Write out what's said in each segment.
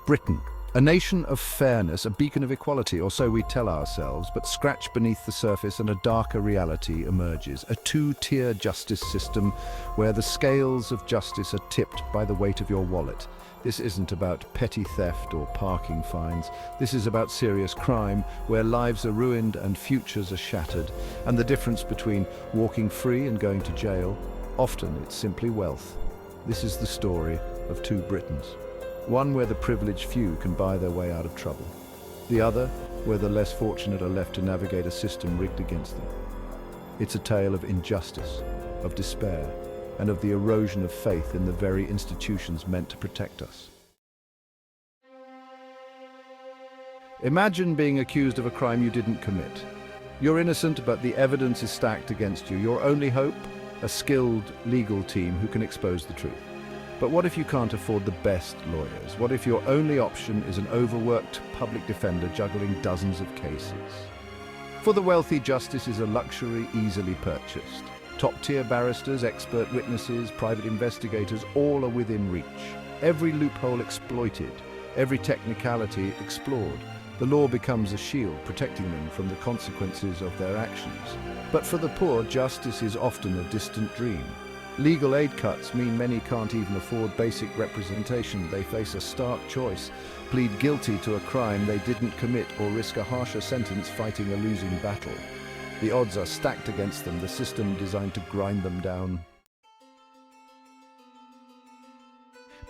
Britain, a nation of fairness, a beacon of equality, or so we tell ourselves, but scratch beneath the surface and a darker reality emerges. A two-tier justice system where the scales of justice are tipped by the weight of your wallet. This isn't about petty theft or parking fines. This is about serious crime, where lives are ruined and futures are shattered. And the difference between walking free and going to jail, often it's simply wealth. This is the story of two Britons. One where the privileged few can buy their way out of trouble. The other where the less fortunate are left to navigate a system rigged against them. It's a tale of injustice, of despair, and of the erosion of faith in the very institutions meant to protect us. Imagine being accused of a crime you didn't commit. You're innocent, but the evidence is stacked against you. Your only hope? A skilled legal team who can expose the truth. But what if you can't afford the best lawyers? What if your only option is an overworked public defender juggling dozens of cases? For the wealthy, justice is a luxury easily purchased. Top-tier barristers, expert witnesses, private investigators, all are within reach. Every loophole exploited, every technicality explored. The law becomes a shield, protecting them from the consequences of their actions. But for the poor, justice is often a distant dream. Legal aid cuts mean many can't even afford basic representation. They face a stark choice: plead guilty to a crime they didn't commit or risk a harsher sentence fighting a losing battle. The odds are stacked against them, the system designed to grind them down.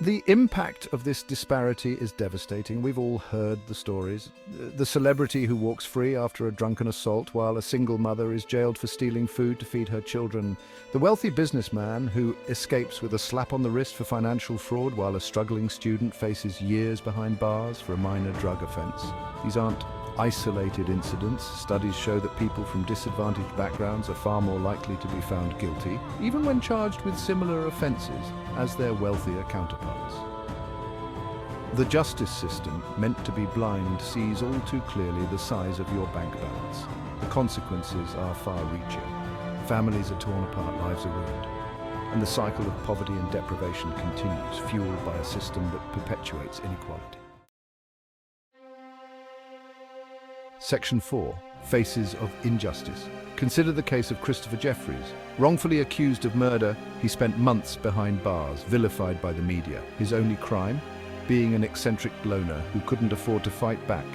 The impact of this disparity is devastating. We've all heard the stories. The celebrity who walks free after a drunken assault while a single mother is jailed for stealing food to feed her children. The wealthy businessman who escapes with a slap on the wrist for financial fraud while a struggling student faces years behind bars for a minor drug offense. These aren't isolated incidents. Studies show that people from disadvantaged backgrounds are far more likely to be found guilty, even when charged with similar offences, as their wealthier counterparts. The justice system, meant to be blind, sees all too clearly the size of your bank balance. The consequences are far-reaching. Families are torn apart, lives are ruined, and the cycle of poverty and deprivation continues, fueled by a system that perpetuates inequality. Section 4. Faces of Injustice. Consider the case of Christopher Jeffries. Wrongfully accused of murder, he spent months behind bars, vilified by the media. His only crime? Being an eccentric loner who couldn't afford to fight back.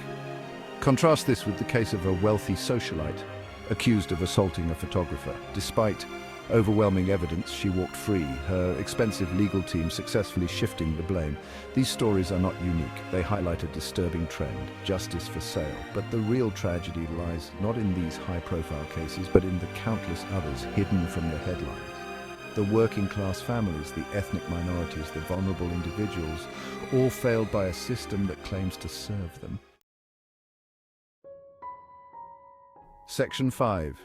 Contrast this with the case of a wealthy socialite, accused of assaulting a photographer. Despite overwhelming evidence, she walked free, her expensive legal team successfully shifting the blame. These stories are not unique. They highlight a disturbing trend: justice for sale. But the real tragedy lies not in these high-profile cases, but in the countless others hidden from the headlines. The working-class families, the ethnic minorities, the vulnerable individuals, all failed by a system that claims to serve them. Section 5.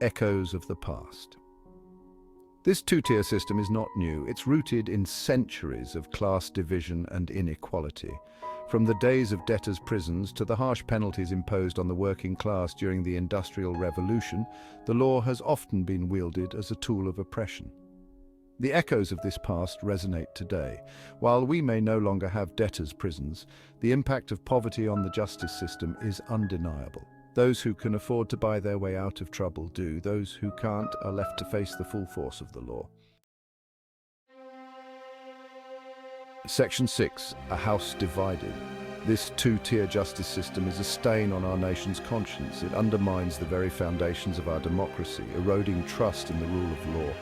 Echoes of the past. This two-tier system is not new. It's rooted in centuries of class division and inequality. From the days of debtors' prisons to the harsh penalties imposed on the working class during the Industrial Revolution, the law has often been wielded as a tool of oppression. The echoes of this past resonate today. While we may no longer have debtors' prisons, the impact of poverty on the justice system is undeniable. Those who can afford to buy their way out of trouble do. Those who can't are left to face the full force of the law. Section 6. A house divided. This two-tier justice system is a stain on our nation's conscience. It undermines the very foundations of our democracy, eroding trust in the rule of law.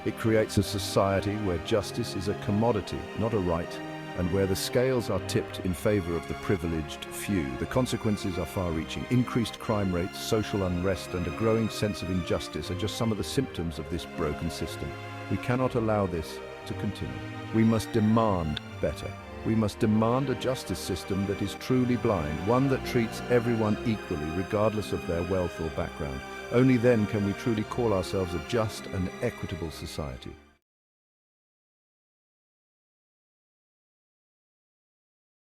It creates a society where justice is a commodity, not a right, and where the scales are tipped in favor of the privileged few. The consequences are far-reaching. Increased crime rates, social unrest, and a growing sense of injustice are just some of the symptoms of this broken system. We cannot allow this to continue. We must demand better. We must demand a justice system that is truly blind, one that treats everyone equally, regardless of their wealth or background. Only then can we truly call ourselves a just and equitable society.